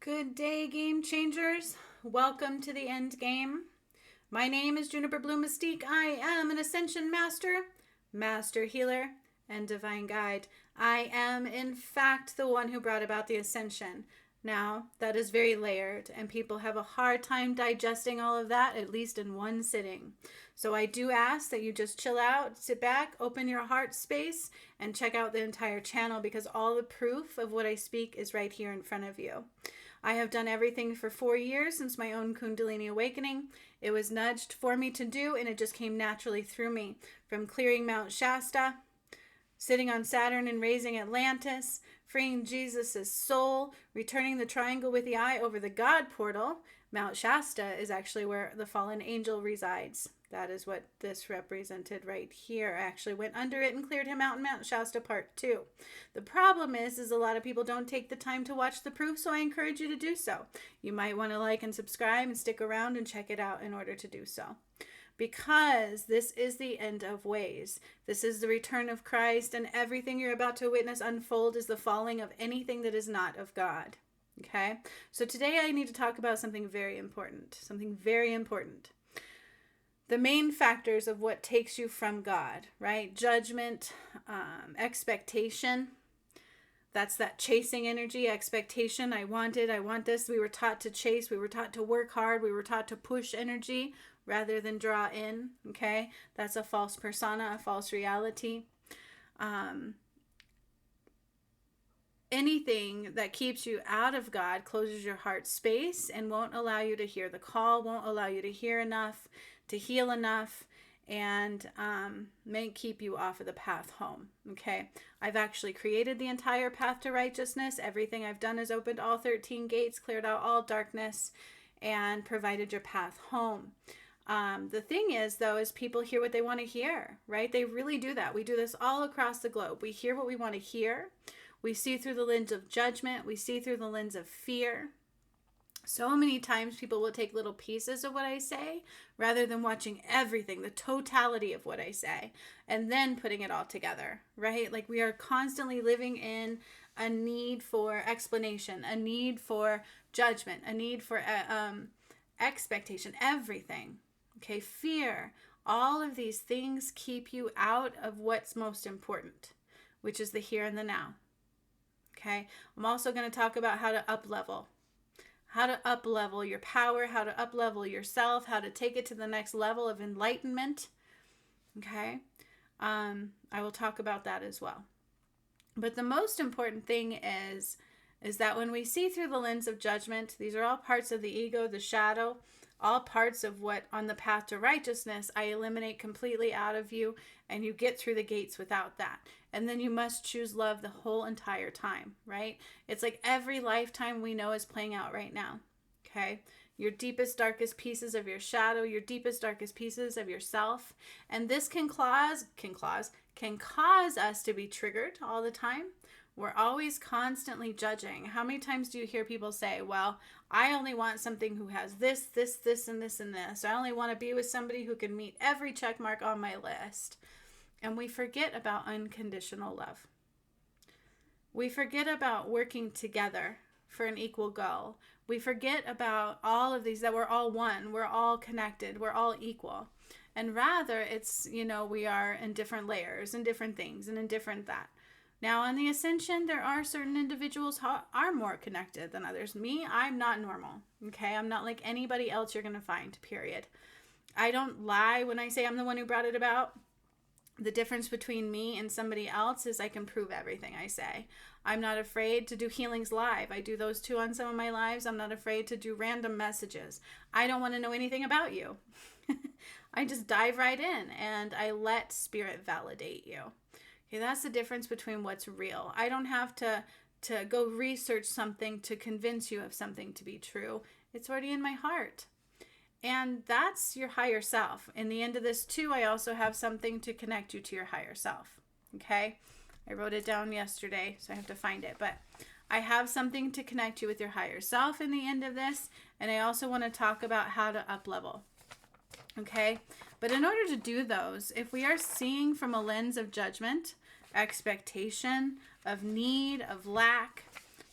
Good day, game changers. Welcome to the end game. My name is Juniper Blue Mystique. I am an Ascension Master, Master Healer, and Divine Guide. I am, in fact, the one who brought about the Ascension. Now, that is very layered, and people have a hard time digesting all of that, at least in one sitting. So I do ask that you just chill out, sit back, open your heart space, and check out the entire channel, because all the proof of what I speak is right here in front of you. I have done everything for 4 years since my own Kundalini awakening. It was nudged for me to do, and it just came naturally through me. From clearing Mount Shasta, sitting on Saturn and raising Atlantis, freeing Jesus' soul, returning the triangle with the eye over the God portal. Mount Shasta is actually where the fallen angel resides. That is what this represented right here. I actually went under it and cleared him out in Mount Shasta Part 2. The problem is a lot of people don't take the time to watch the proof, so I encourage you to do so. You might want to like and subscribe and stick around and check it out in order to do so. Because this is the end of ways. This is the return of Christ, and everything you're about to witness unfold is the falling of anything that is not of God. Okay? So today I need to talk about something very important. Something very important. The main factors of what takes you from God, right? Judgment, expectation. That's that chasing energy, expectation. I want it, I want this. We were taught to chase. We were taught to work hard. We were taught to push energy rather than draw in, okay? That's a false persona, a false reality. Anything that keeps you out of God closes your heart space and won't allow you to hear the call, won't allow you to hear enough, to heal enough, and may keep you off of the path home, okay? I've actually created the entire path to righteousness. Everything I've done is opened all 13 gates, cleared out all darkness, and provided your path home. The thing is, though, is people hear what they want to hear, right? They really do that. We do this all across the globe. We hear what we want to hear. We see through the lens of judgment. We see through the lens of fear. So many times people will take little pieces of what I say rather than watching everything, the totality of what I say, and then putting it all together, right? Like we are constantly living in a need for explanation, a need for judgment, a need for expectation, everything. Okay, fear, all of these things keep you out of what's most important, which is the here and the now. Okay, I'm also going to talk about how to up-level. How to up-level your power, how to up-level yourself, how to take it to the next level of enlightenment. Okay, I will talk about that as well. But the most important thing is that when we see through the lens of judgment, these are all parts of the ego, the shadow, all parts of what on the path to righteousness I eliminate completely out of you, and you get through the gates without that. And then you must choose love the whole entire time, right? It's like every lifetime we know is playing out right now, okay? Your deepest, darkest pieces of your shadow, your deepest, darkest pieces of yourself. And this can cause us to be triggered all the time. We're always constantly judging. How many times do you hear people say, well, I only want something who has this, this, this, and this, and this. I only want to be with somebody who can meet every check mark on my list. And we forget about unconditional love. We forget about working together for an equal goal. We forget about all of these, that we're all one, we're all connected, we're all equal. And rather, it's, we are in different layers and different things and in different that. Now, on the Ascension, there are certain individuals who are more connected than others. Me, I'm not normal, okay? I'm not like anybody else you're going to find, period. I don't lie when I say I'm the one who brought it about. The difference between me and somebody else is I can prove everything I say. I'm not afraid to do healings live. I do those too on some of my lives. I'm not afraid to do random messages. I don't want to know anything about you. I just dive right in and I let spirit validate you. Okay, that's the difference between what's real. I don't have to go research something to convince you of something to be true. It's already in my heart. And that's your higher self. In the end of this too, I also have something to connect you to your higher self. Okay? I wrote it down yesterday, so I have to find it. But I have something to connect you with your higher self in the end of this. And I also want to talk about how to up-level. Okay? But in order to do those, if we are seeing from a lens of judgment, expectation, of need, of lack,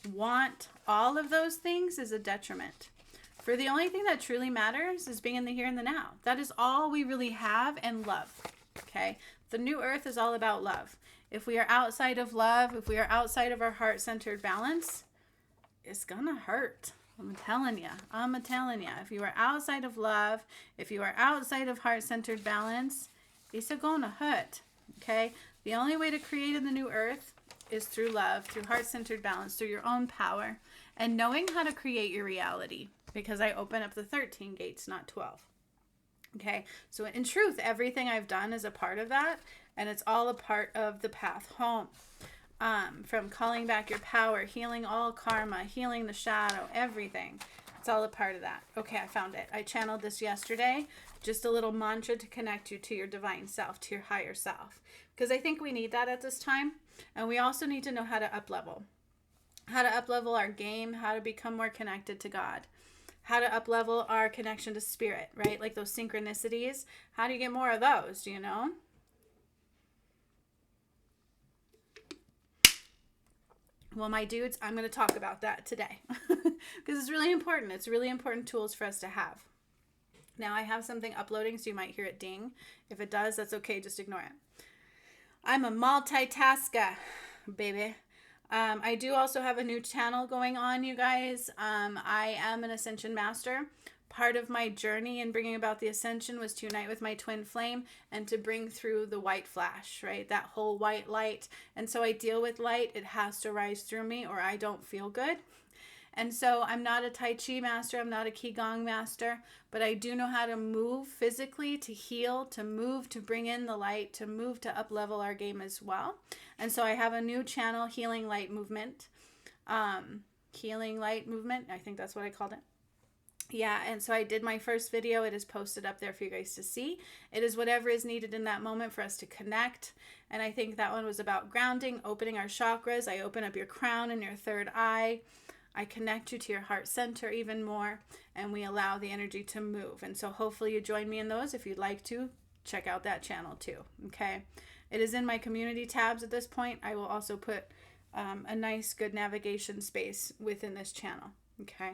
want all of those things is a detriment. For the only thing that truly matters is being in the here and the now. That is all we really have, and love. Okay? The new earth is all about love. If we are outside of love, if we are outside of our heart-centered balance, it's gonna hurt. I'm telling you. If you are outside of love, if you are outside of heart-centered balance, it's gonna hurt. Okay? The only way to create in the new earth is through love, through heart-centered balance, through your own power, and knowing how to create your reality. Because I open up the 13 gates, not 12. Okay, so in truth, everything I've done is a part of that, and it's all a part of the path home. From calling back your power, healing all karma, healing the shadow, everything. It's all a part of that. Okay, I found it. I channeled this yesterday. Just a little mantra to connect you to your divine self, to your higher self. Because I think we need that at this time. And we also need to know how to up-level. How to up-level our game, how to become more connected to God. How to up-level our connection to spirit, right? Like those synchronicities. How do you get more of those, do you know? Well, my dudes, I'm going to talk about that today. Because it's really important. It's really important tools for us to have. Now, I have something uploading, so you might hear it ding. If it does, that's okay. Just ignore it. I'm a multitasker, baby. I do also have a new channel going on, you guys. I am an ascension master. Part of my journey in bringing about the ascension was to unite with my twin flame and to bring through the white flash, right? That whole white light. And so I deal with light. It has to rise through me or I don't feel good. And so I'm not a Tai Chi master. I'm not a Qigong master, but I do know how to move physically, to heal, to move, to bring in the light, to move, to up-level our game as well. And so I have a new channel, Healing Light Movement. Healing Light Movement. I think that's what I called it. Yeah, and so I did my first video. It is posted up there for you guys to see. It is whatever is needed in that moment for us to connect. And I think that one was about grounding, opening our chakras. I open up your crown and your third eye. I connect you to your heart center even more, and we allow the energy to move. And so hopefully you join me in those. If you'd like to, check out that channel too, okay? It is in my community tabs at this point. I will also put a nice, good navigation space within this channel, okay?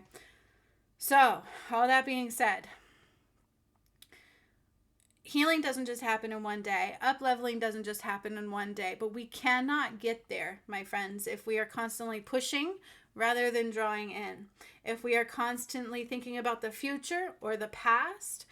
So, all that being said, healing doesn't just happen in one day. Up-leveling doesn't just happen in one day. But we cannot get there, my friends, if we are constantly pushing rather than drawing in. If we are constantly thinking about the future or the past,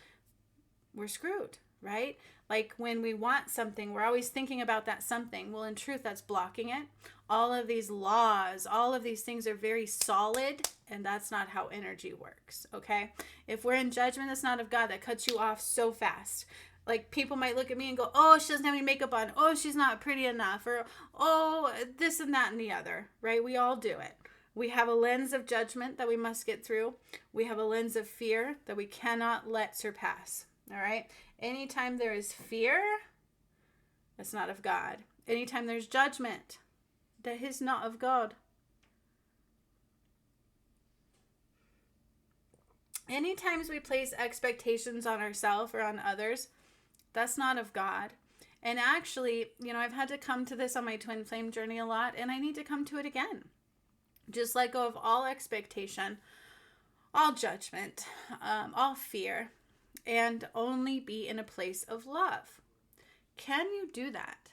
we're screwed, right? Like when we want something, we're always thinking about that something. Well, in truth, that's blocking it. All of these laws, all of these things are very solid, and that's not how energy works, okay? If we're in judgment, that's not of God. That cuts you off so fast. Like people might look at me and go, oh, she doesn't have any makeup on. Oh, she's not pretty enough. Or, oh, this and that and the other, right? We all do it. We have a lens of judgment that we must get through. We have a lens of fear that we cannot let surpass. All right? Anytime there is fear, that's not of God. Anytime there's judgment, that is not of God. Anytime we place expectations on ourselves or on others, that's not of God. And actually, you know, I've had to come to this on my twin flame journey a lot, and I need to come to it again. Just let go of all expectation, all judgment, all fear, and only be in a place of love. Can you do that?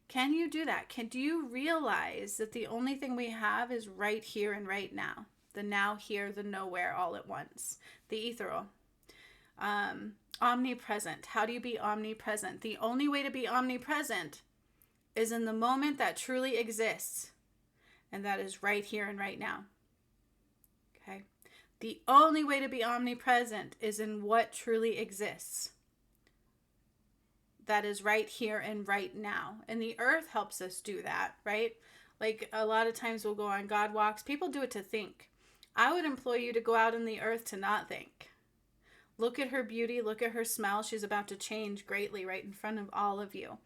Can you do that? Do you realize that the only thing we have is right here and right now? The now, here, the nowhere, all at once. The ethereal. Omnipresent. How do you be omnipresent? The only way to be omnipresent is in the moment that truly exists. And that is right here and right now. Okay? The only way to be omnipresent is in what truly exists. That is right here and right now. And the earth helps us do that, right? Like a lot of times we'll go on God walks. People do it to think. I would implore you to go out in the earth to not think. Look at her beauty. Look at her smell. She's about to change greatly right in front of all of you.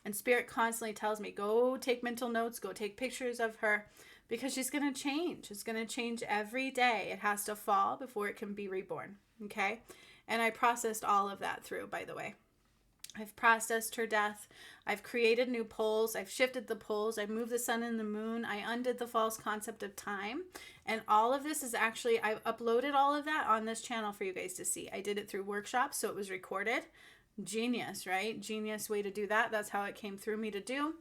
And Spirit constantly tells me, go take mental notes, go take pictures of her, because she's going to change. It's going to change every day. It has to fall before it can be reborn, okay? And I processed all of that through, by the way. I've processed her death. I've created new poles. I've shifted the poles. I've moved the sun and the moon. I undid the false concept of time. And all of this is actually, I've uploaded all of that on this channel for you guys to see. I did it through workshops, so it was recorded. Genius, right? Genius way to do that. That's how it came through me to do.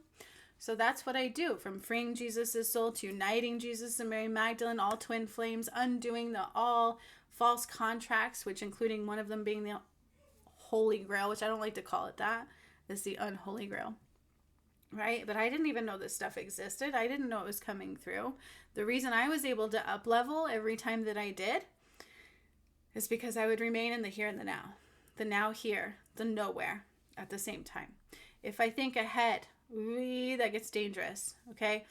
So that's what I do, from freeing Jesus' soul to uniting Jesus and Mary Magdalene, all twin flames, undoing the all false contracts, which including one of them being the Holy Grail, which I don't like to call it that, is the unholy grail, right? But I didn't even know this stuff existed. I didn't know it was coming through. The reason I was able to up level every time that I did is because I would remain in the here and the now here, the nowhere at the same time. If I think ahead, that gets dangerous, okay?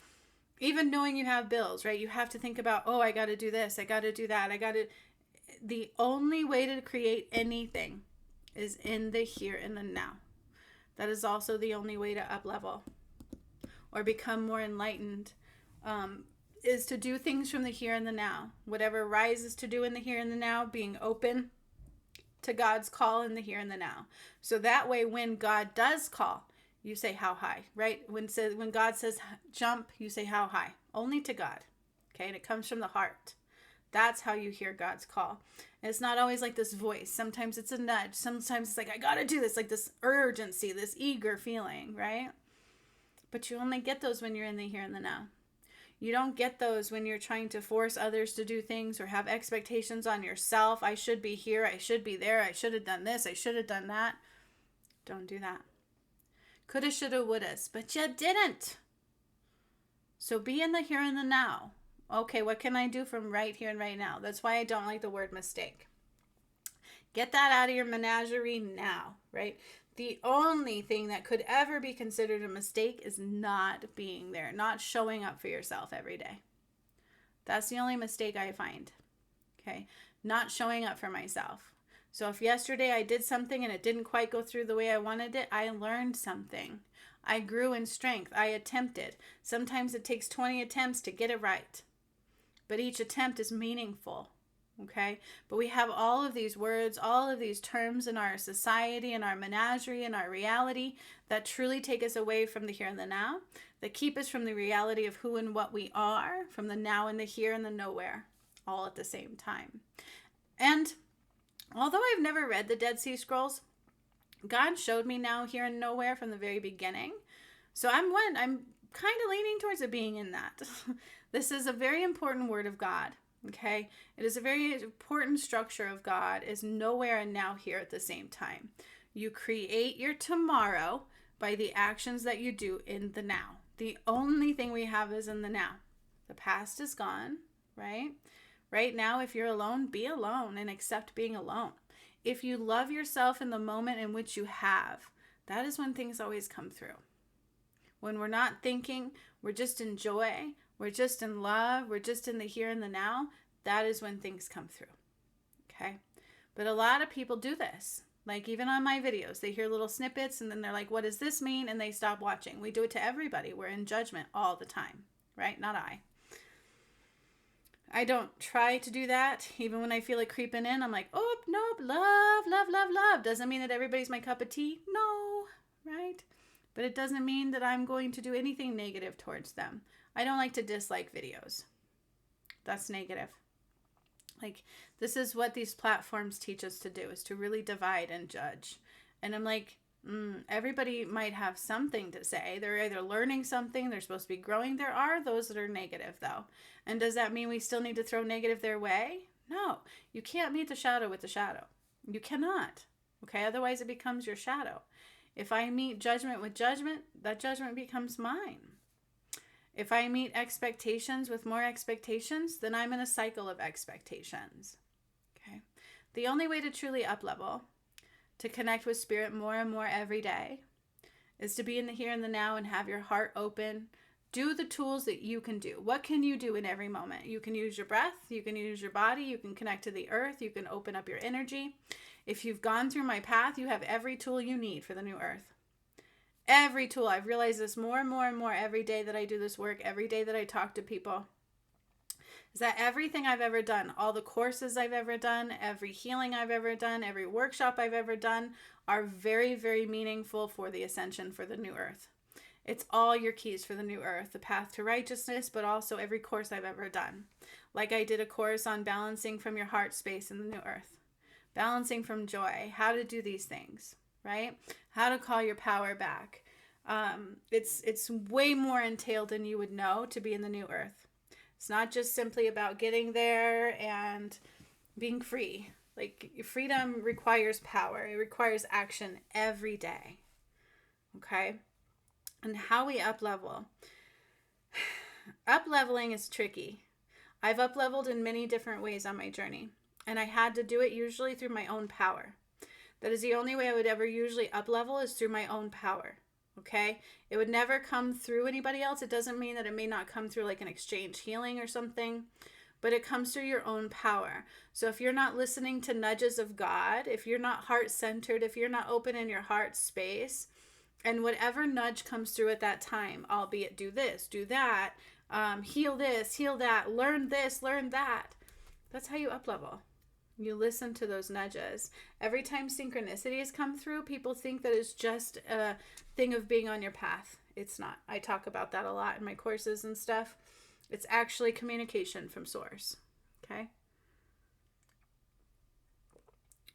Even knowing you have bills, right? You have to think about, oh, I got to do this, I got to do that, the only way to create anything is in the here and the now. That is also the only way to up level or become more enlightened, is to do things from the here and the now. Whatever rises to do in the here and the now, being open to God's call in the here and the now. So that way, when God does call, you say how high, right? When God says jump, you say how high, only to God. Okay. And it comes from the heart. That's how you hear God's call. And it's not always like this voice. Sometimes it's a nudge. Sometimes it's like, I got to do this, like this urgency, this eager feeling, right? But you only get those when you're in the here and the now. You don't get those when you're trying to force others to do things or have expectations on yourself. I should be here. I should be there. I should have done this. I should have done that. Don't do that. Coulda, shoulda, wouldas, but you didn't. So be in the here and the now. Okay, what can I do from right here and right now? That's why I don't like the word mistake. Get that out of your menagerie now, right? The only thing that could ever be considered a mistake is not being there, not showing up for yourself every day. That's the only mistake I find, okay? Not showing up for myself. So if yesterday I did something and it didn't quite go through the way I wanted it, I learned something. I grew in strength. I attempted. Sometimes it takes 20 attempts to get it right. But each attempt is meaningful, okay? But we have all of these words, all of these terms in our society, in our menagerie, in our reality that truly take us away from the here and the now, that keep us from the reality of who and what we are, from the now and the here and the nowhere, all at the same time. And although I've never read the Dead Sea Scrolls, God showed me now, here and nowhere from the very beginning. So I'm kind of leaning towards it being in that. This is a very important word of God, okay? It is a very important structure of God, is nowhere and now here at the same time. You create your tomorrow by the actions that you do in the now. The only thing we have is in the now. The past is gone, right? Right now, if you're alone, be alone and accept being alone. If you love yourself in the moment in which you have, that is when things always come through. When we're not thinking, we're just in joy, we're just in love, we're just in the here and the now, that is when things come through, okay? But a lot of people do this. Like even on my videos, they hear little snippets and then they're like, what does this mean? And they stop watching. We do it to everybody. We're in judgment all the time, right? Not I. I don't try to do that. Even when I feel it creeping in, I'm like, oh, nope, love, love, love, love. Doesn't mean that everybody's my cup of tea. No, right? But it doesn't mean that I'm going to do anything negative towards them. I don't like to dislike videos. That's negative. Like, this is what these platforms teach us to do, is to really divide and judge. And I'm like, everybody might have something to say. They're either learning something, they're supposed to be growing. There are those that are negative, though. And does that mean we still need to throw negative their way? No. You can't meet the shadow with the shadow. You cannot. Okay? Otherwise, it becomes your shadow. If I meet judgment with judgment, that judgment becomes mine. If I meet expectations with more expectations, then I'm in a cycle of expectations. Okay? The only way to truly up-level, to connect with spirit more and more every day, is to be in the here and the now and have your heart open. Do the tools that you can do. What can you do in every moment? You can use your breath. You can use your body. You can connect to the earth. You can open up your energy. If you've gone through my path, you have every tool you need for the new earth. Every tool. I've realized this more and more and more every day that I do this work, every day that I talk to people. is that everything I've ever done, all the courses I've ever done, every healing I've ever done, every workshop I've ever done are very, very meaningful for the ascension, for the new earth. It's all your keys for the new earth, the path to righteousness, but also every course I've ever done. Like I did a course on balancing from your heart space in the new earth, balancing from joy, how to do these things, right? How to call your power back. It's way more entailed than you would know to be in the new earth. It's not just simply about getting there and being free. Like, freedom requires power. It requires action every day. Okay? And how we up level. Up leveling is tricky. I've up leveled in many different ways on my journey, and I had to do it usually through my own power. That is the only way I would ever usually up level, is through my own power. Okay? It would never come through anybody else. It doesn't mean that it may not come through like an exchange healing or something, but it comes through your own power. So if you're not listening to nudges of God, if you're not heart-centered, if you're not open in your heart space, and whatever nudge comes through at that time, albeit do this, do that, heal this, heal that, learn this, learn that. That's how you up level. You listen to those nudges. Every time synchronicities come through, people think that it's just a thing of being on your path. It's not. I talk about that a lot in my courses and stuff. It's actually communication from source. Okay?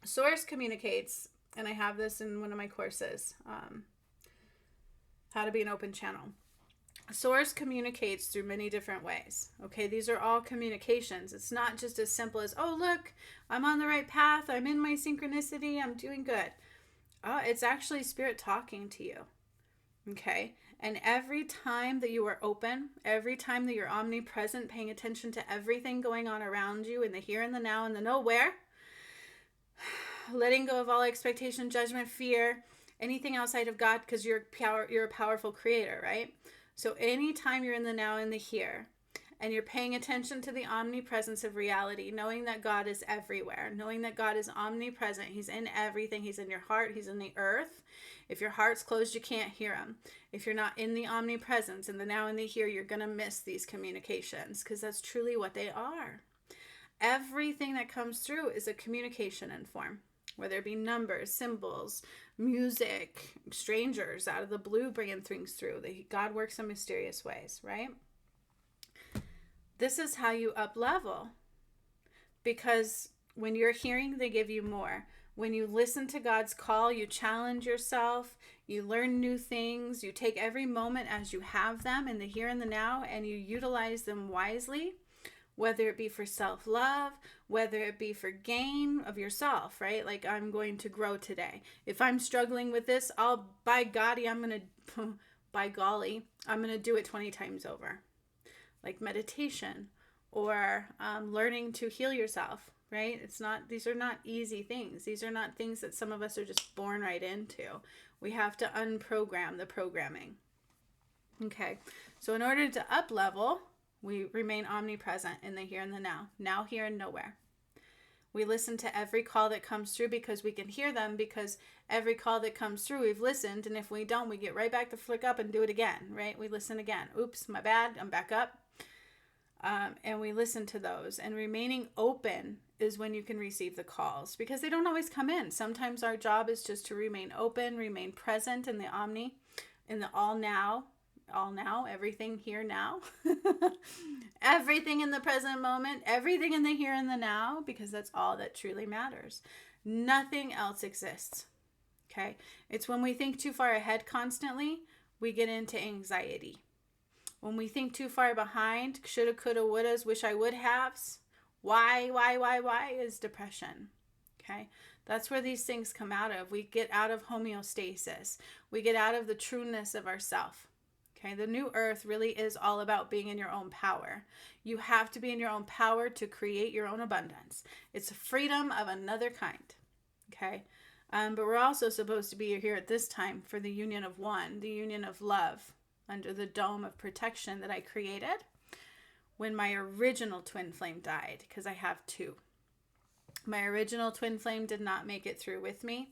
Source communicates, and I have this in one of my courses, how to be an open channel. Source communicates through many different ways. Okay, these are all communications. It's not just as simple as, oh, look, I'm on the right path. I'm in my synchronicity. I'm doing good. It's actually spirit talking to you. Okay, and every time that you are open, every time that you're omnipresent, paying attention to everything going on around you in the here and the now and the nowhere, letting go of all expectation, judgment, fear, anything outside of God, because you're a powerful creator, right? So anytime you're in the now and the here, and you're paying attention to the omnipresence of reality, knowing that God is everywhere, knowing that God is omnipresent, he's in everything, he's in your heart, he's in the earth. If your heart's closed, you can't hear him. If you're not in the omnipresence, in the now and the here, you're going to miss these communications, because that's truly what they are. Everything that comes through is a communication in form, whether it be numbers, symbols, music, strangers out of the blue bringing things through. God works in mysterious ways, right? This is how you up level, because when you're hearing, they give you more. When you listen to God's call, you challenge yourself, you learn new things, you take every moment as you have them in the here and the now, and you utilize them wisely, whether it be for self-love, whether it be for gain of yourself, right? Like, I'm going to grow today. If I'm struggling with this, by golly, I'm going to do it 20 times over. Like meditation or learning to heal yourself, right? These are not easy things. These are not things that some of us are just born right into. We have to unprogram the programming. Okay, so in order to up level, we remain omnipresent in the here and the now, here and nowhere. We listen to every call that comes through because we can hear them, because every call that comes through, we've listened, and if we don't, we get right back to flick up and do it again, right? We listen again. Oops, my bad, I'm back up. And we listen to those. And remaining open is when you can receive the calls, because they don't always come in. Sometimes our job is just to remain open, remain present in the omni, in the all now, everything here now, everything in the present moment, everything in the here and the now, because that's all that truly matters. Nothing else exists. Okay. It's when we think too far ahead constantly, we get into anxiety. When we think too far behind, shoulda, coulda, wouldas, wish I would haves, why is depression. Okay. That's where these things come out of. We get out of homeostasis. We get out of the trueness of ourself. Okay, the new earth really is all about being in your own power. You have to be in your own power to create your own abundance. It's freedom of another kind. Okay, but we're also supposed to be here at this time for the union of one, the union of love, under the dome of protection that I created when my original twin flame died, because I have two. My original twin flame did not make it through with me.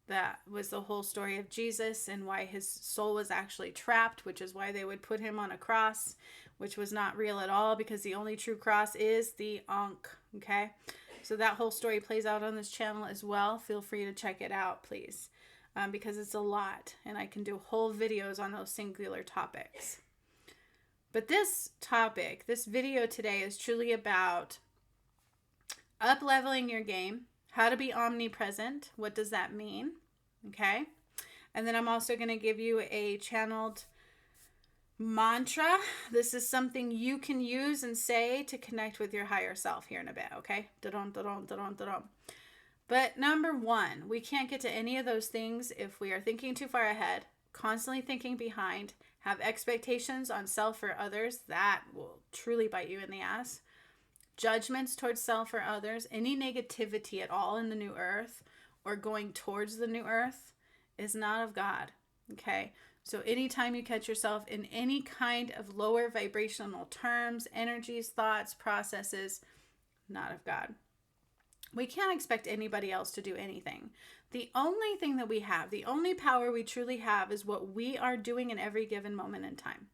That was the whole story of Jesus and why his soul was actually trapped, which is why they would put him on a cross, which was not real at all, because the only true cross is the Ankh. Okay, so that whole story plays out on this channel as well. Feel free to check it out, please, because it's a lot, and I can do whole videos on those singular topics. But this topic, this video today, is truly about up-leveling your game, how to be omnipresent. What does that mean? Okay. And then I'm also going to give you a channeled mantra. This is something you can use and say to connect with your higher self here in a bit. Okay. Da-dum, da-dum, da-dum, da-dum. But number one, we can't get to any of those things if we are thinking too far ahead, constantly thinking behind, have expectations on self or others. That will truly bite you in the ass. Judgments towards self or others, any negativity at all in the new earth or going towards the new earth is not of God. Okay. So anytime you catch yourself in any kind of lower vibrational terms, energies, thoughts, processes, not of God. We can't expect anybody else to do anything. The only thing that we have, the only power we truly have, is what we are doing in every given moment in time.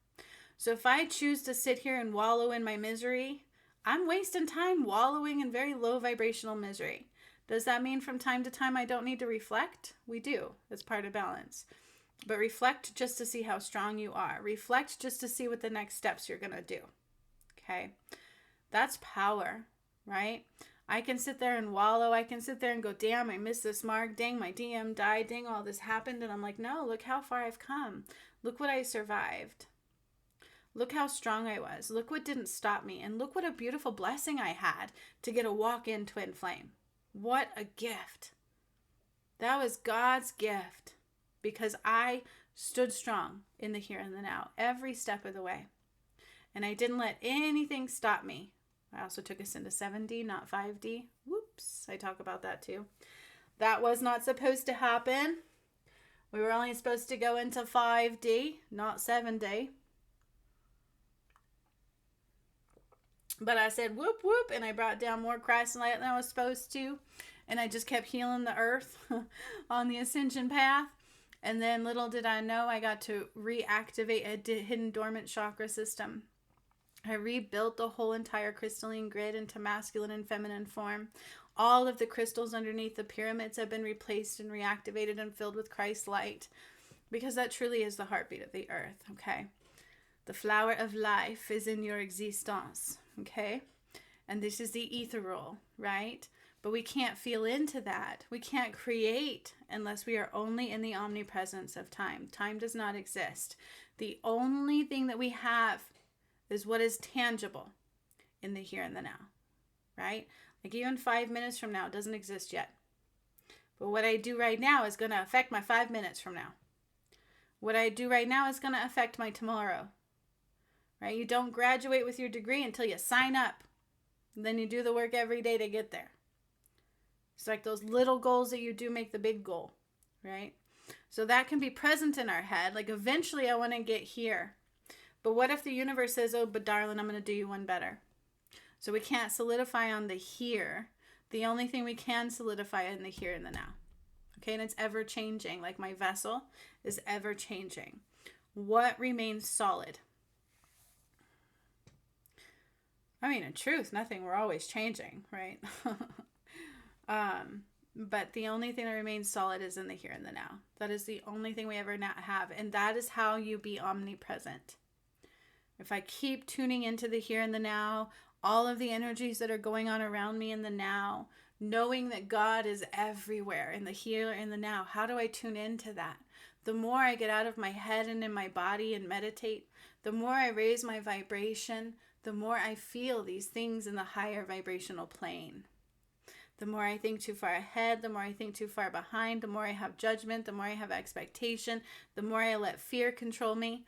So if I choose to sit here and wallow in my misery, I'm wasting time wallowing in very low vibrational misery. Does that mean from time to time I don't need to reflect? We do. That's part of balance. But reflect just to see how strong you are. Reflect just to see what the next steps you're going to do. Okay? That's power, right? I can sit there and wallow. I can sit there and go, damn, I missed this mark. Dang, my DM died. Dang, all this happened. And I'm like, no, look how far I've come. Look what I survived. Look how strong I was. Look what didn't stop me. And look what a beautiful blessing I had to get a walk-in twin flame. What a gift. That was God's gift, because I stood strong in the here and the now every step of the way. And I didn't let anything stop me. I also took us into 7D, not 5D. Whoops. I talk about that too. That was not supposed to happen. We were only supposed to go into 5D, not 7D. But I said, whoop, whoop, and I brought down more Christ light than I was supposed to. And I just kept healing the earth on the ascension path. And then little did I know, I got to reactivate a hidden dormant chakra system. I rebuilt the whole entire crystalline grid into masculine and feminine form. All of the crystals underneath the pyramids have been replaced and reactivated and filled with Christ light. Because that truly is the heartbeat of the earth, okay? The flower of life is in your existence, okay? And this is the ethereal, right? But we can't feel into that. We can't create unless we are only in the omnipresence of time. Time does not exist. The only thing that we have is what is tangible in the here and the now, right? Like even 5 minutes from now doesn't exist yet. But what I do right now is going to affect my 5 minutes from now. What I do right now is going to affect my tomorrow. Right? You don't graduate with your degree until you sign up. And then you do the work every day to get there. It's like those little goals that you do make the big goal, right? So that can be present in our head. Like eventually I want to get here. But what if the universe says, oh, but darling, I'm going to do you one better. So we can't solidify on the here. The only thing we can solidify in the here and the now. Okay, and it's ever changing. Like my vessel is ever changing. What remains solid? I mean, in truth, nothing. We're always changing, right? But the only thing that remains solid is in the here and the now. That is the only thing we ever have. And that is how you be omnipresent. If I keep tuning into the here and the now, all of the energies that are going on around me in the now, knowing that God is everywhere in the here and the now, how do I tune into that? The more I get out of my head and in my body and meditate, the more I raise my vibration, the more I feel these things in the higher vibrational plane. The more I think too far ahead, the more I think too far behind, the more I have judgment, the more I have expectation, the more I let fear control me,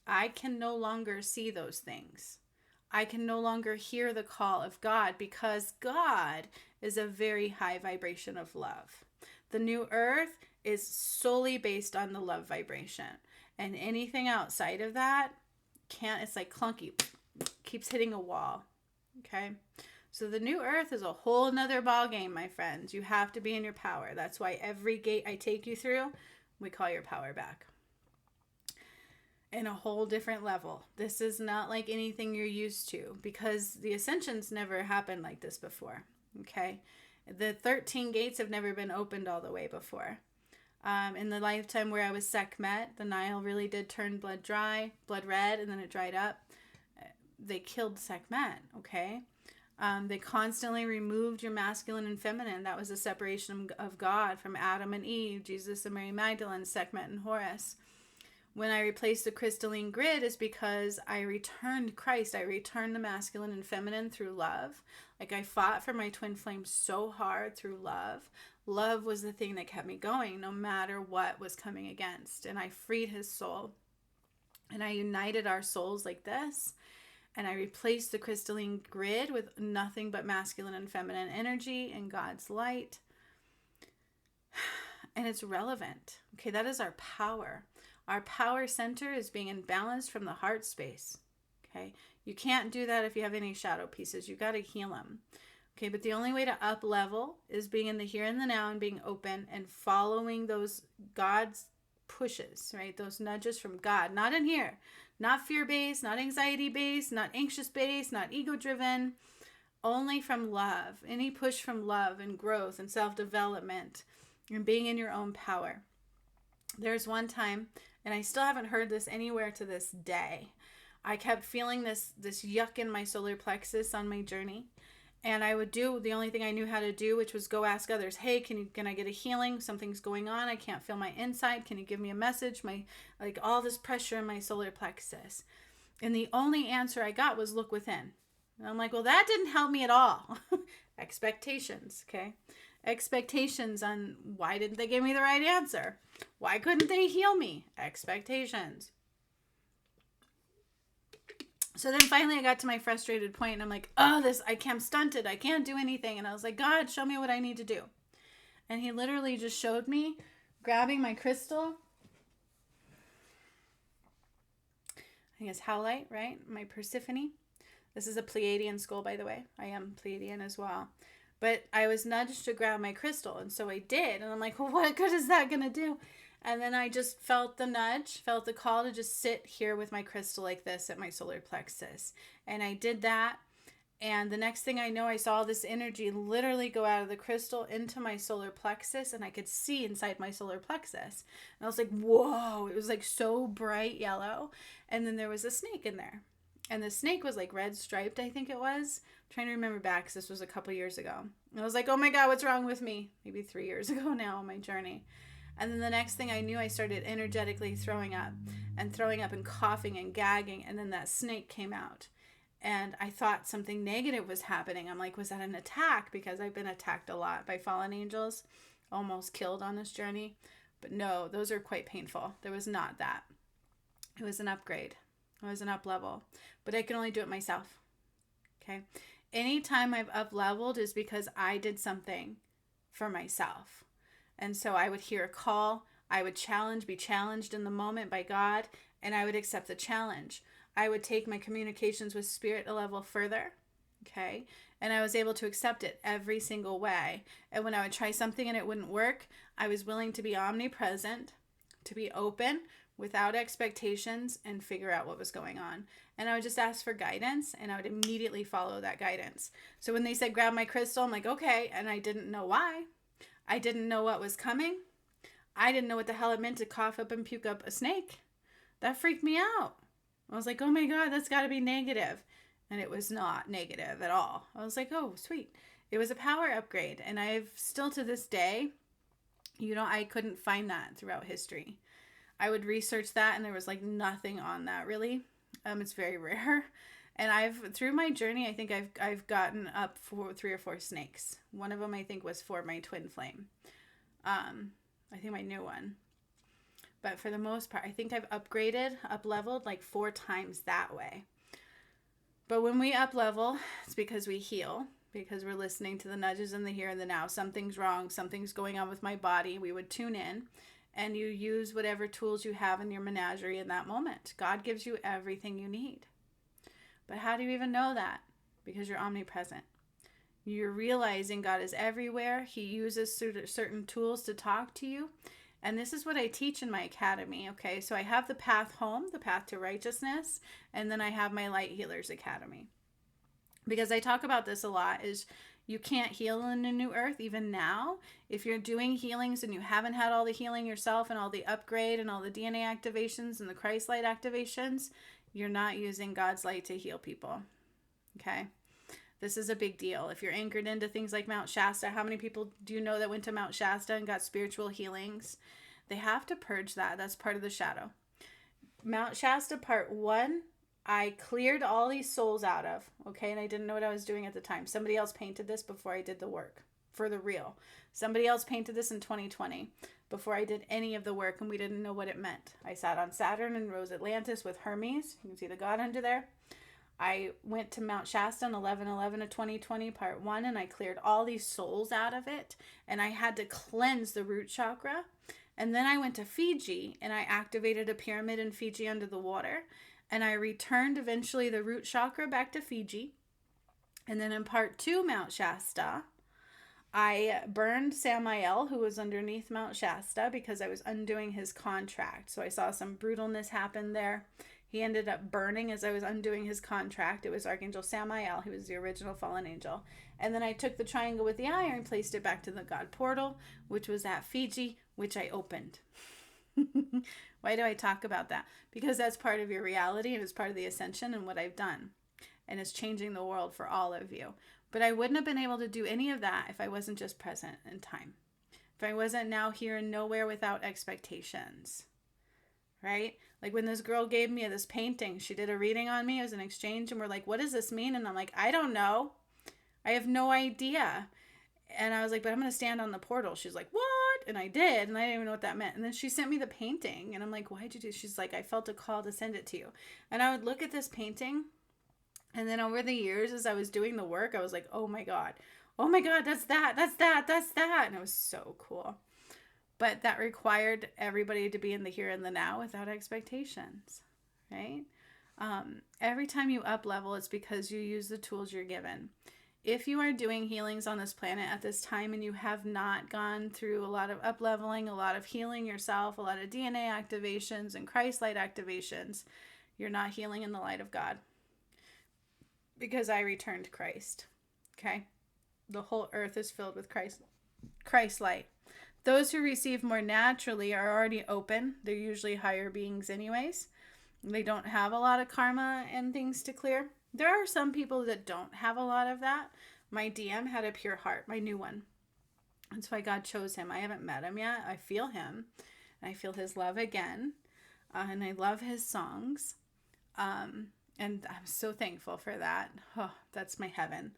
I can no longer see those things. I can no longer hear the call of God, because God is a very high vibration of love. The new earth is solely based on the love vibration. And anything outside of that it's like clunky, keeps hitting a wall. Okay? So the new earth is a whole nother ball game, my friends. You have to be in your power. That's why every gate I take you through, we call your power back. in a whole different level. This is not like anything you're used to, because the ascensions never happened like this before. Okay. The 13 gates have never been opened all the way before. In the lifetime where I was Sekhmet, the Nile really did turn blood red, and then it dried up. They killed Sekhmet, okay? They constantly removed your masculine and feminine. That was a separation of God from Adam and Eve, Jesus and Mary Magdalene, Sekhmet and Horus. When I replaced the crystalline grid is because I returned Christ. I returned the masculine and feminine through love. Like, I fought for my twin flame so hard through love. Love was the thing that kept me going no matter what was coming against. And I freed his soul. And I united our souls like this. And I replaced the crystalline grid with nothing but masculine and feminine energy and God's light. And it's relevant. Okay, that is our power. Our power center is being imbalanced from the heart space. Okay, you can't do that if you have any shadow pieces. You got to heal them. Okay, but the only way to up level is being in the here and the now and being open and following those God's pushes, right? Those nudges from God, not in here, not fear-based, not anxiety-based, not anxious-based, not ego-driven, only from love. Any push from love and growth and self-development and being in your own power. There's one time, and I still haven't heard this anywhere to this day, I kept feeling this yuck in my solar plexus on my journey. And I would do the only thing I knew how to do, which was go ask others, hey, can I get a healing? Something's going on. I can't feel my inside. Can you give me a message? All this pressure in my solar plexus. And the only answer I got was look within. And I'm like, well, that didn't help me at all. Expectations, okay? Expectations on why didn't they give me the right answer? Why couldn't they heal me? Expectations. So then finally I got to my frustrated point, and I'm like, I'm stunted. I can't do anything. And I was like, God, show me what I need to do. And he literally just showed me grabbing my crystal. I think it's Howlite, right? My Persephone. This is a Pleiadian skull, by the way. I am Pleiadian as well. But I was nudged to grab my crystal, and so I did. And I'm like, well, what good is that going to do? And then I just felt the nudge, felt the call to just sit here with my crystal like this at my solar plexus. And I did that. And the next thing I know, I saw this energy literally go out of the crystal into my solar plexus, and I could see inside my solar plexus. And I was like, whoa, it was like so bright yellow. And then there was a snake in there. And the snake was like red striped, I think it was. I'm trying to remember back because this was a couple years ago. And I was like, oh my God, what's wrong with me? Maybe 3 years ago now on my journey. And then the next thing I knew, I started energetically throwing up and coughing and gagging. And then that snake came out. And I thought something negative was happening. I'm like, was that an attack? Because I've been attacked a lot by fallen angels, almost killed on this journey. But no, those are quite painful. There was not that. It was an upgrade. It was an up level. But I can only do it myself. Okay? Anytime I've up leveled is because I did something for myself. And so I would hear a call. I would be challenged in the moment by God, and I would accept the challenge. I would take my communications with spirit a level further, okay? And I was able to accept it every single way. And when I would try something and it wouldn't work, I was willing to be omnipresent, to be open, without expectations, and figure out what was going on. And I would just ask for guidance, and I would immediately follow that guidance. So when they said grab my crystal, I'm like, okay, and I didn't know why. I didn't know what was coming. I didn't know what the hell it meant to cough up and puke up a snake. That freaked me out. I was like, oh my God, that's got to be negative. And it was not negative at all. I was like, oh, sweet. It was a power upgrade. And I've still to this day, I couldn't find that throughout history. I would research that, and there was like nothing on that really. It's very rare. And through my journey, I think I've gotten up for 3 or 4 snakes. One of them I think was for my twin flame. I think my new one. But for the most part, I think I've up leveled like 4 times that way. But when we up level, it's because we heal, because we're listening to the nudges in the here and the now. Something's wrong. Something's going on with my body. We would tune in. And you use whatever tools you have in your menagerie in that moment. God gives you everything you need. But how do you even know that? Because you're omnipresent. You're realizing God is everywhere. He uses certain tools to talk to you. And this is what I teach in my academy. Okay, so I have the path home, the path to righteousness, and then I have my Light Healers Academy. Because I talk about this a lot, is you can't heal in a new earth even now. If you're doing healings and you haven't had all the healing yourself and all the upgrade and all the DNA activations and the Christ light activations, you're not using God's light to heal people. Okay? This is a big deal. If you're anchored into things like Mount Shasta, how many people do you know that went to Mount Shasta and got spiritual healings? They have to purge that. That's part of the shadow. Mount Shasta part 1, I cleared all these souls out of, okay? And I didn't know what I was doing at the time. Somebody else painted this before I did the work, for the real. Somebody else painted this in 2020 before I did any of the work, and we didn't know what it meant. I sat on Saturn and rose Atlantis with Hermes. You can see the god under there. I went to Mount Shasta on 11/11 of 2020, part 1, and I cleared all these souls out of it, and I had to cleanse the root chakra. And then I went to Fiji, and I activated a pyramid in Fiji under the water, and I returned eventually the root chakra back to Fiji. And then in part 2, Mount Shasta, I burned Samael, who was underneath Mount Shasta, because I was undoing his contract. So I saw some brutalness happen there. He ended up burning as I was undoing his contract. It was Archangel Samael. He was the original fallen angel. And then I took the triangle with the iron and placed it back to the God portal, which was at Fiji, which I opened. Why do I talk about that? Because that's part of your reality and it's part of the ascension and what I've done. And it's changing the world for all of you. But I wouldn't have been able to do any of that if I wasn't just present in time. If I wasn't now here and nowhere without expectations. Right? Like when this girl gave me this painting, she did a reading on me. It was an exchange. And we're like, what does this mean? And I'm like, I don't know. I have no idea. And I was like, but I'm going to stand on the portal. She's like, what? And I did. And I didn't even know what that meant. And then she sent me the painting. And I'm like, why'd you do? She's like, I felt a call to send it to you. And I would look at this painting. And then over the years, as I was doing the work, I was like, oh my God, that's that. And it was so cool. But that required everybody to be in the here and the now without expectations, right? Every time you up level, it's because you use the tools you're given. If you are doing healings on this planet at this time and you have not gone through a lot of up leveling, a lot of healing yourself, a lot of DNA activations and Christ light activations, you're not healing in the light of God. Because I returned Christ. Okay? The whole earth is filled with Christ light. Those who receive more naturally are already open. They're usually higher beings anyways. They don't have a lot of karma and things to clear. There are some people that don't have a lot of that. My DM had a pure heart, my new one. That's why God chose him. I haven't met him yet. I feel him. And I feel his love again. And I love his songs. And I'm so thankful for that. Oh, that's my heaven.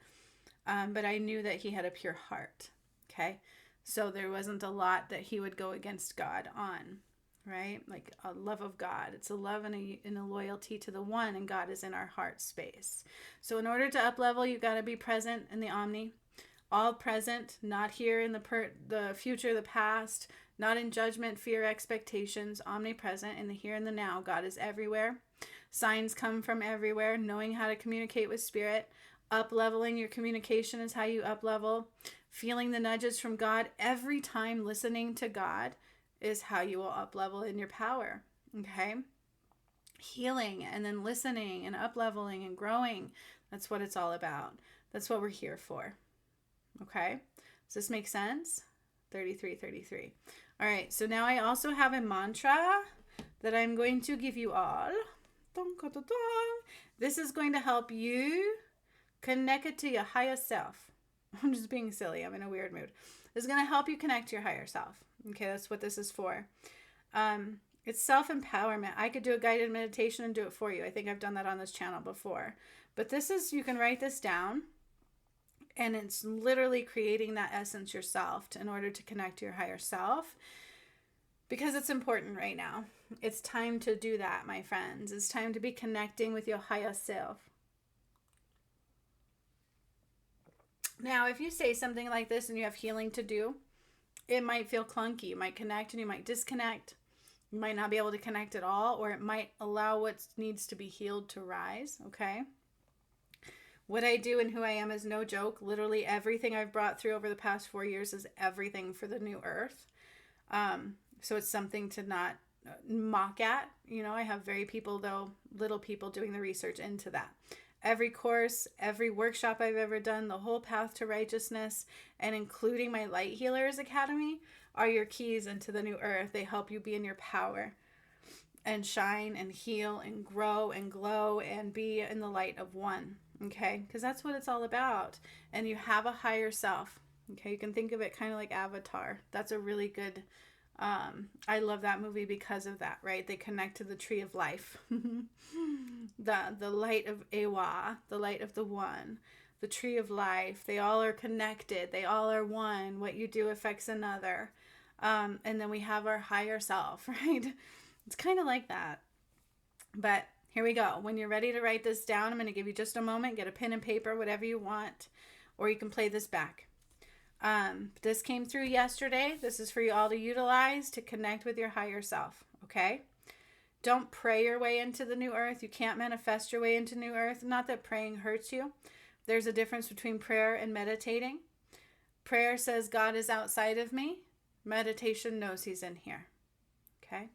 But I knew that he had a pure heart. Okay? So there wasn't a lot that he would go against God on. Right? Like a love of God. It's a love and a loyalty to the one, and God is in our heart space. So in order to up level, you've got to be present in the Omni. All present, not here in the future, the past, not in judgment, fear, expectations, omnipresent in the here and the now. God is everywhere. Signs come from everywhere. Knowing how to communicate with spirit. Up leveling your communication is how you up level. Feeling the nudges from God every time, listening to God is how you will up level in your power. Okay? Healing and then listening and up leveling and growing. That's what it's all about. That's what we're here for. Okay? Does this make sense? 33. All right. So now I also have a mantra that I'm going to give you all. This is going to help you connect it to your higher self. I'm just being silly. I'm in a weird mood. This is going to help you connect to your higher self. Okay, that's what this is for. It's self-empowerment. I could do a guided meditation and do it for you. I think I've done that on this channel before. But this is, you can write this down. And it's literally creating that essence yourself in order to connect to your higher self. Because it's important right now. It's time to do that, my friends. It's time to be connecting with your higher self. Now, if you say something like this and you have healing to do, it might feel clunky. You might connect and you might disconnect. You might not be able to connect at all, or it might allow what needs to be healed to rise, okay? What I do and who I am is no joke. Literally everything I've brought through over the past 4 years is everything for the new earth. So it's something to not mock at. I have little people doing the research into that. Every course, every workshop I've ever done, the whole path to righteousness, and including my Light Healers Academy, are your keys into the new earth. They help you be in your power and shine and heal and grow and glow and be in the light of one. Okay? Because that's what it's all about. And you have a higher self. Okay? You can think of it kind of like Avatar. That's a really good, I love that movie because of that, right? They connect to the tree of life. the light of Ewa, the light of the one, the tree of life. They all are connected. They all are one. What you do affects another. And then we have our higher self, right? It's kind of like that. But here we go. When you're ready to write this down, I'm going to give you just a moment. Get a pen and paper, whatever you want. Or you can play this back. This came through yesterday. This is for you all to utilize to connect with your higher self. Okay? Don't pray your way into the new earth. You can't manifest your way into new earth. Not that praying hurts you. There's a difference between prayer and meditating. Prayer says God is outside of me. Meditation knows he's in here. Okay?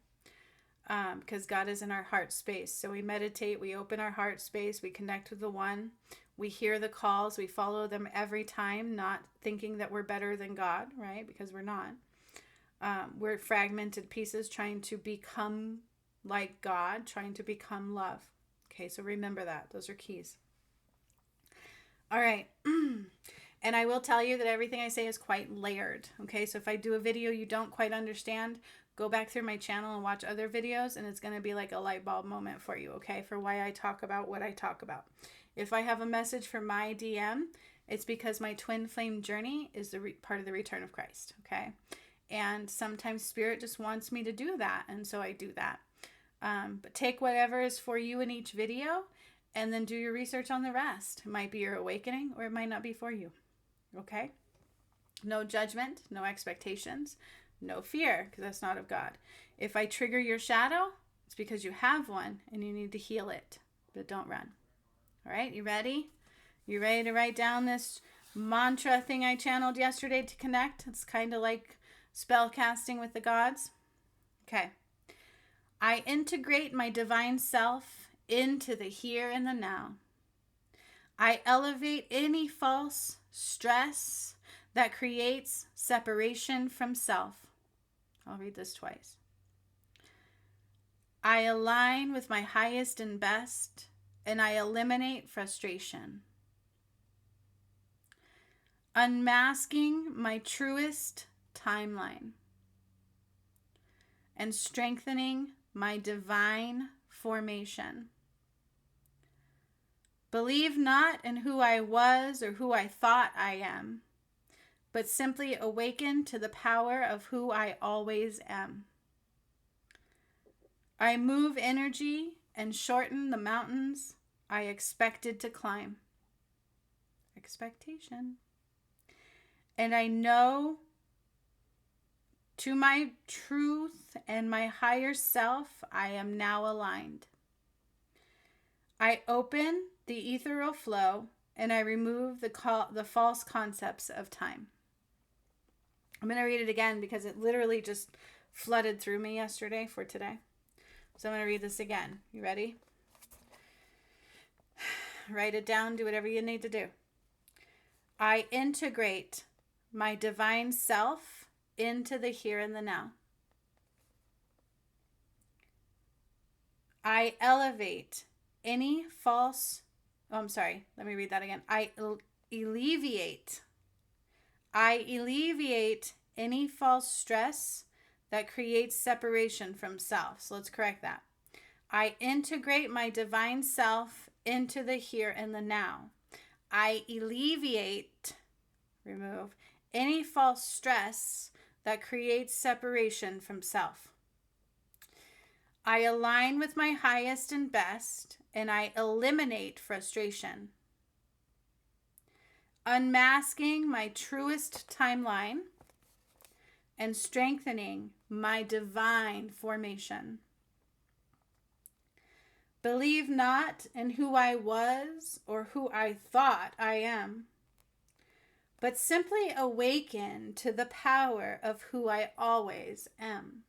Because God is in our heart space. So we meditate, we open our heart space, we connect with the one, we hear the calls, we follow them every time, not thinking that we're better than God, right? Because we're not. We're fragmented pieces trying to become like God, trying to become love. Okay, so remember that. Those are keys. All right. And I will tell you that everything I say is quite layered. Okay, so if I do a video you don't quite understand, go back through my channel and watch other videos, and it's going to be like a light bulb moment for you, okay, for why I talk about what I talk about. If I have a message for my DM, it's because my twin flame journey is the part of the return of Christ, okay? And sometimes Spirit just wants me to do that, and so I do that. But take whatever is for you in each video, and then do your research on the rest. It might be your awakening, or it might not be for you, okay? No judgment, no expectations. No fear, because that's not of God. If I trigger your shadow, it's because you have one and you need to heal it, but don't run. All right, you ready? You ready to write down this mantra thing I channeled yesterday to connect? It's kind of like spell casting with the gods. Okay. I integrate my divine self into the here and the now. I elevate any false stress that creates separation from self. I'll read this twice. I align with my highest and best, and I eliminate frustration. Unmasking my truest timeline and strengthening my divine formation. Believe not in who I was or who I thought I am, but simply awaken to the power of who I always am. I move energy and shorten the mountains I expected to climb. Expectation. And I know to my truth and my higher self, I am now aligned. I open the ethereal flow and I remove the false concepts of time. I'm going to read it again because it literally just flooded through me yesterday for today. So I'm going to read this again. You ready? Write it down. Do whatever you need to do. I integrate my divine self into the here and the now. I elevate any false... Oh, I'm sorry. Let me read that again. I alleviate any false stress that creates separation from self. So let's correct that. I integrate my divine self into the here and the now. I remove any false stress that creates separation from self. I align with my highest and best, and I eliminate frustration. Unmasking my truest timeline and strengthening my divine formation. Believe not in who I was or who I thought I am, but simply awaken to the power of who I always am.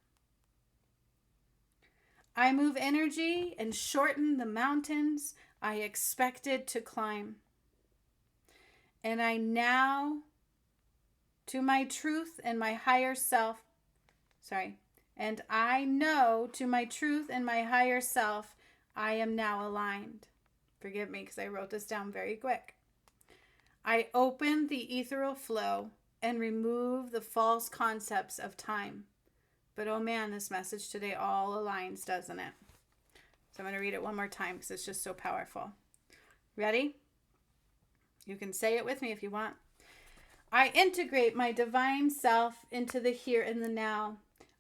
I move energy and shorten the mountains I expected to climb. And I now, to my truth and my higher self, and I know to my truth and my higher self, I am now aligned. Forgive me because I wrote this down very quick. I open the ethereal flow and remove the false concepts of time. But oh man, this message today all aligns, doesn't it? So I'm going to read it one more time because it's just so powerful. Ready? You can say it with me if you want. I integrate my divine self into the here and the now.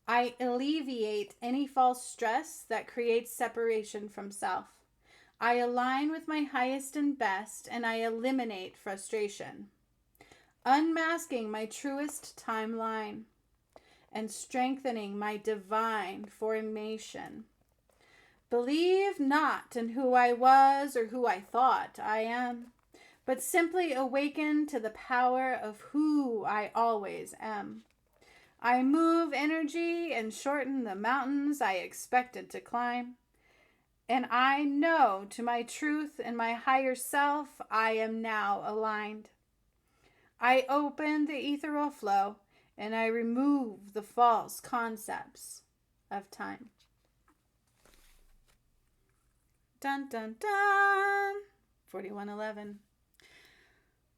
I alleviate any false stress that creates separation from self. I align with my highest and best, and I eliminate frustration. Unmasking my truest timeline and strengthening my divine formation. Believe not in who I was or who I thought I am, but simply awaken to the power of who I always am. I move energy and shorten the mountains I expected to climb. And I know to my truth and my higher self, I am now aligned. I open the ethereal flow and I remove the false concepts of time. Dun, dun, dun. 4111.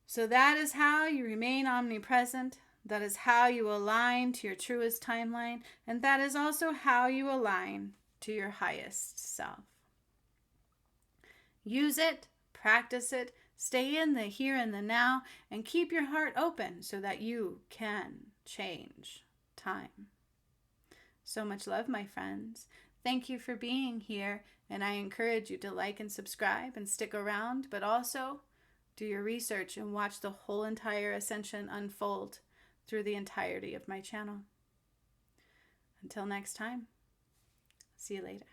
So that is how you remain omnipresent. That is how you align to your truest timeline. And that is also how you align to your highest self. Use it, practice it, stay in the here and the now, and keep your heart open so that you can change time. So much love, my friends. Thank you for being here, and I encourage you to like and subscribe and stick around, but also do your research and watch the whole entire ascension unfold through the entirety of my channel. Until next time, see you later.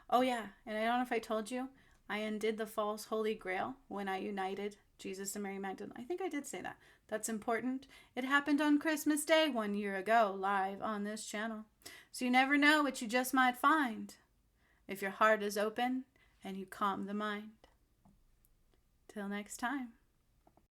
Oh yeah, and I don't know if I told you, I undid the false Holy Grail when I united Jesus and Mary Magdalene. I think I did say that. That's important. It happened on Christmas Day 1 year ago, live on this channel. So you never know what you just might find if your heart is open and you calm the mind. Till next time.